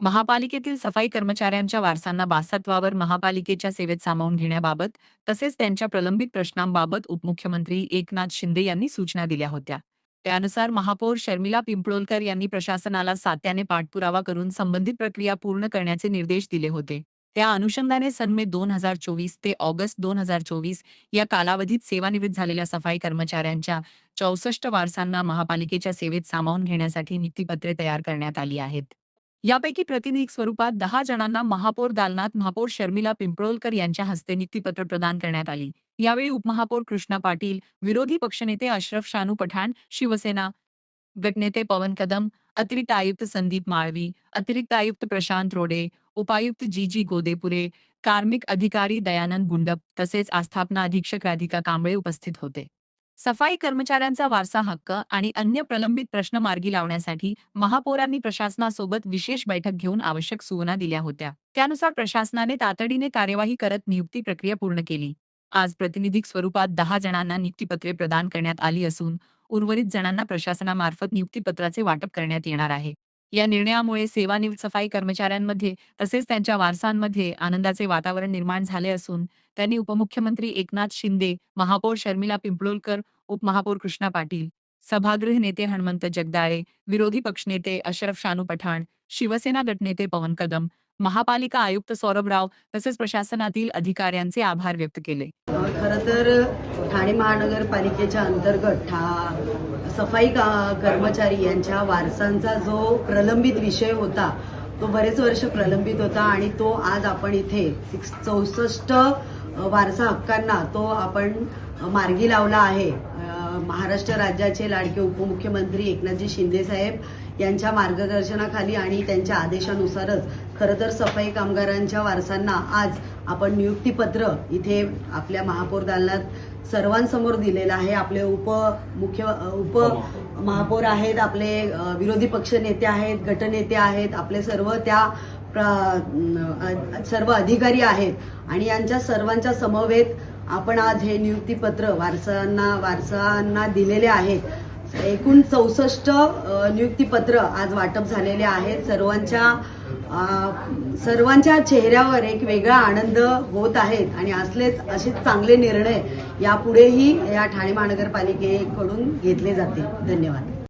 महापालिकेतील सफाई कर्मचाऱ्यांच्या वारसांना बासत्वावर महापालिकेच्या सेवेत सामावून घेण्याबाबत तसेच त्यांच्या प्रलंबित प्रश्नांबाबत उपमुख्यमंत्री एकनाथ शिंदे यांनी सूचना दिल्या होत्या. त्यानुसार महापौर शर्मिला पिंपळोलकर यांनी प्रशासनाला सातत्याने पाठपुरावा करून संबंधित प्रक्रिया पूर्ण करण्याचे निर्देश दिले होते. त्या अनुषंगाने सन मे 2024 ते ऑगस्ट 2024 या कालावधीत सेवानिवृत्त झालेल्या सफाई कर्मचाऱ्यांच्या 64 वारसांना महापालिकेच्या सेवेत सामावून घेण्यासाठी नियुक्तीपत्रे तयार करण्यात आली आहेत. यापैकी प्रातिनिधिक स्वरूपात 10 जणांना महापौर दालनात महापौर शर्मिला पिंपळोलकर यांच्या हस्ते नियुक्तीपत्र प्रदान करण्यात आली. यावेळी उपमहापौर कृष्णा पाटील, विरोधी पक्षनेते अशरफ शानू पठाण, शिवसेना गटनेते पवन कदम, अतिरिक्त आयुक्त संदीप माळवी, अतिरिक्त आयुक्त प्रशांत रोडे, उपायुक्त जी गोदेपुरे, कार्मिक अधिकारी दयानंद गुंडप तसेच आस्थापना अधीक्षक राधिका कांबळे उपस्थित होते. सफाई कर्मचाऱ्यांचा वारसा हक्क आणि अन्य प्रलंबित प्रश्न मार्गी लावण्यासाठी महापौरांनी प्रशासनासोबत विशेष बैठक घेऊन आवश्यक सूचना दिल्या होत्या. त्यानुसार प्रशासनाने तातडीने कार्यवाही करत नियुक्ती प्रक्रिया पूर्ण केली. आज प्रातिनिधिक स्वरूपात 10 जणांना नियुक्तीपत्रे प्रदान करण्यात आली असून उर्वरित जणांना प्रशासनामार्फत नियुक्तीपत्राचे वाटप करण्यात येणार आहे. या निर्णयामुळे सेवानिवृत्त सफाई कर्मचाऱ्यांमध्ये तसेच त्यांच्या वारसांमध्ये आनंदाचे वातावरण निर्माण झाले असून त्यांनी उपमुख्यमंत्री एकनाथ शिंदे, महापौर शर्मिला पिंपळोलकर, उपमहापौर कृष्णा पाटील, सभागृह नेते हनुमंत जगदाळे, विरोधी पक्षनेते अशरफ शानू पठाण, शिवसेना गटनेते पवन कदम, महापालिका आयुक्त सौरभ राव तसेच प्रशासनातील अधिकाऱ्यांचे आभार व्यक्त केले. खरं तर ठाणे महानगरपालिकेच्या अंतर्गत सफाई कर्मचारी यांच्या वारसांचा जो प्रलंबित विषय होता तो बरेच वर्ष प्रलंबित होता आणि तो आज आपण इथे 64 वारसा हक्कांना तो आपण मार्गी लावला आहे. महाराष्ट्र राज्याचे लाडके उपमुख्यमंत्री एकनाथजी शिंदे साहेब यांच्या मार्गदर्शनाखाली आणि त्यांच्या आदेशानुसारच खरं तर सफाई कामगारांच्या वारसांना आज आपण नियुक्तीपत्र इथे आपल्या महापौर दालनात सर्वांसमोर दिलेलं आहे. आपले उप महापौर आहेत, आपले विरोधी पक्ष नेते आहेत, गटनेते आहेत, आपले सर्व अधिकारी आहेत आणि यांच्या सर्वांच्या समवेत आपण आज हे नियुक्तीपत्र वारसांना दिलेले आहेत. एकूण 64 नियुक्तीपत्र आज वाटप झालेले आहेत. सर्वांच्या चेहऱ्यावर एक वेगळा आनंद होत आहेत आणि असेच चांगले निर्णय यापुढेही या ठाणे महानगरपालिकेकडून घेतले जातील. धन्यवाद.